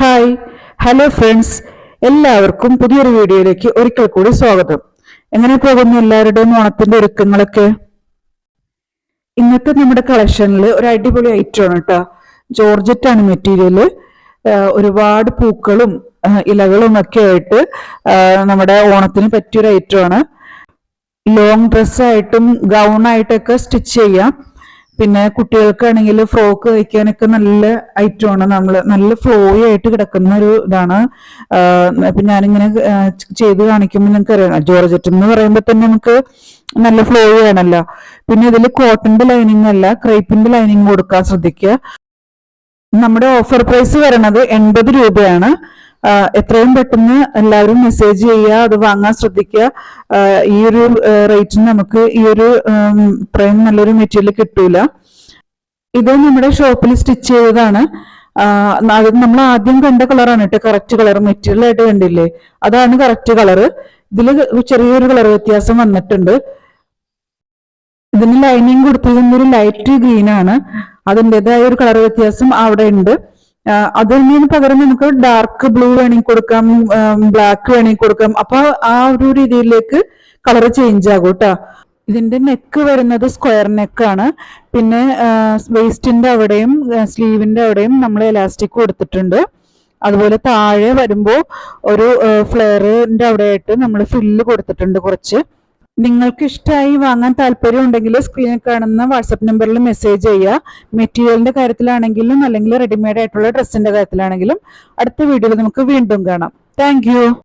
Hi hello friends, എല്ലാവർക്കും പുതിയൊരു വീഡിയോയിലേക്ക് ഒരിക്കൽ കൂടി സ്വാഗതം. എങ്ങനെ പോകുന്നു എല്ലാവരുടെയും ഓണത്തിന്റെ ഒരുക്കങ്ങളൊക്കെ? ഇന്നത്തെ നമ്മുടെ കളക്ഷനിൽ ഒരു അടിപൊളി ഐറ്റം ആണ് കേട്ടോ. ജോർജറ്റ് ആണ് മെറ്റീരിയല്. ഒരുപാട് പൂക്കളും ഇലകളും ഒക്കെ ആയിട്ട് നമ്മുടെ ഓണത്തിന് പറ്റിയൊരു ഐറ്റം ആണ്. ലോങ് ഡ്രസ്സായിട്ടും ഗൗണായിട്ടൊക്കെ സ്റ്റിച്ച് ചെയ്യാം. പിന്നെ കുട്ടികൾക്കാണെങ്കിൽ ഫ്രോക്ക് തയ്ക്കാനൊക്കെ നല്ല ഐറ്റമാണ്. നല്ല ഫ്ലോയി ആയിട്ട് കിടക്കുന്ന ഒരു ഇതാണ്. ഇപ്പൊ ഞാനിങ്ങനെ ചെയ്ത് കാണിക്കുമ്പോൾ നിങ്ങൾക്ക് അറിയാം, ജോർജറ്റ് എന്ന് പറയുമ്പോൾ തന്നെ നമുക്ക് നല്ല ഫ്ലോയി ആണല്ലോ. പിന്നെ ഇതിൽ കോട്ടന്റെ ലൈനിങ് അല്ല, ക്രേപ്പിന്റെ ലൈനിങ് കൊടുക്കാൻ ശ്രദ്ധിക്കുക. നമ്മുടെ ഓഫർ പ്രൈസ് വരണത് 80 രൂപയാണ്. എത്രയും പെട്ടെന്ന് എല്ലാവരും മെസ്സേജ് ചെയ്യുക, അത് വാങ്ങാൻ ശ്രദ്ധിക്കുക. ഈ ഒരു റേറ്റിന് നമുക്ക് ഈ ഒരു ഇത്രയും നല്ലൊരു മെറ്റീരിയൽ കിട്ടൂല. ഇത് നമ്മുടെ ഷോപ്പിൽ സ്റ്റിച്ച് ചെയ്തതാണ്. അത് നമ്മൾ ആദ്യം കണ്ട കളറാണ് കേട്ടോ, കറക്റ്റ് കളർ മെറ്റീരിയൽ ആയിട്ട് കണ്ടില്ലേ, അതാണ് കറക്റ്റ് കളറ്. ഇതിൽ ചെറിയൊരു കളർ വ്യത്യാസം വന്നിട്ടുണ്ട്. ഇതിന് ലൈനിങ് കൊടുത്തിരുന്നൊരു ലൈറ്റ് ഗ്രീൻ ആണ്. അതിൻ്റെതായ ഒരു കളർ വ്യത്യാസം അവിടെ ഉണ്ട്. അതിന് പകരം നമുക്ക് ഡാർക്ക് ബ്ലൂ വേണമെങ്കിൽ കൊടുക്കാം, ബ്ലാക്ക് വേണമെങ്കിൽ കൊടുക്കാം. അപ്പൊ ആ ഒരു രീതിയിലേക്ക് കളർ ചേഞ്ച് ആകും കേട്ടോ. ഇതിന്റെ നെക്ക് വരുന്നത് സ്ക്വയർ നെക്കാണ്. പിന്നെ വേസ്റ്റിന്റെ അവിടെയും സ്ലീവിന്റെ അവിടെയും നമ്മൾ എലാസ്റ്റിക് കൊടുത്തിട്ടുണ്ട്. അതുപോലെ താഴെ വരുമ്പോൾ ഒരു ഫ്ലെയറിന്റെ അവിടെ ആയിട്ട് നമ്മൾ ഫ്രില്ല് കൊടുത്തിട്ടുണ്ട് കുറച്ച്. നിങ്ങൾക്ക് ഇഷ്ടമായി വാങ്ങാൻ താല്പര്യം ഉണ്ടെങ്കിൽ സ്ക്രീനിൽ കാണുന്ന വാട്സപ്പ് നമ്പറിൽ മെസ്സേജ് ചെയ്യുക. മെറ്റീരിയലിന്റെ കാര്യത്തിലാണെങ്കിലും അല്ലെങ്കിൽ റെഡിമെയ്ഡ് ആയിട്ടുള്ള ഡ്രസ്സിന്റെ കാര്യത്തിലാണെങ്കിലും. അടുത്ത വീഡിയോയിൽ നമുക്ക് വീണ്ടും കാണാം. താങ്ക്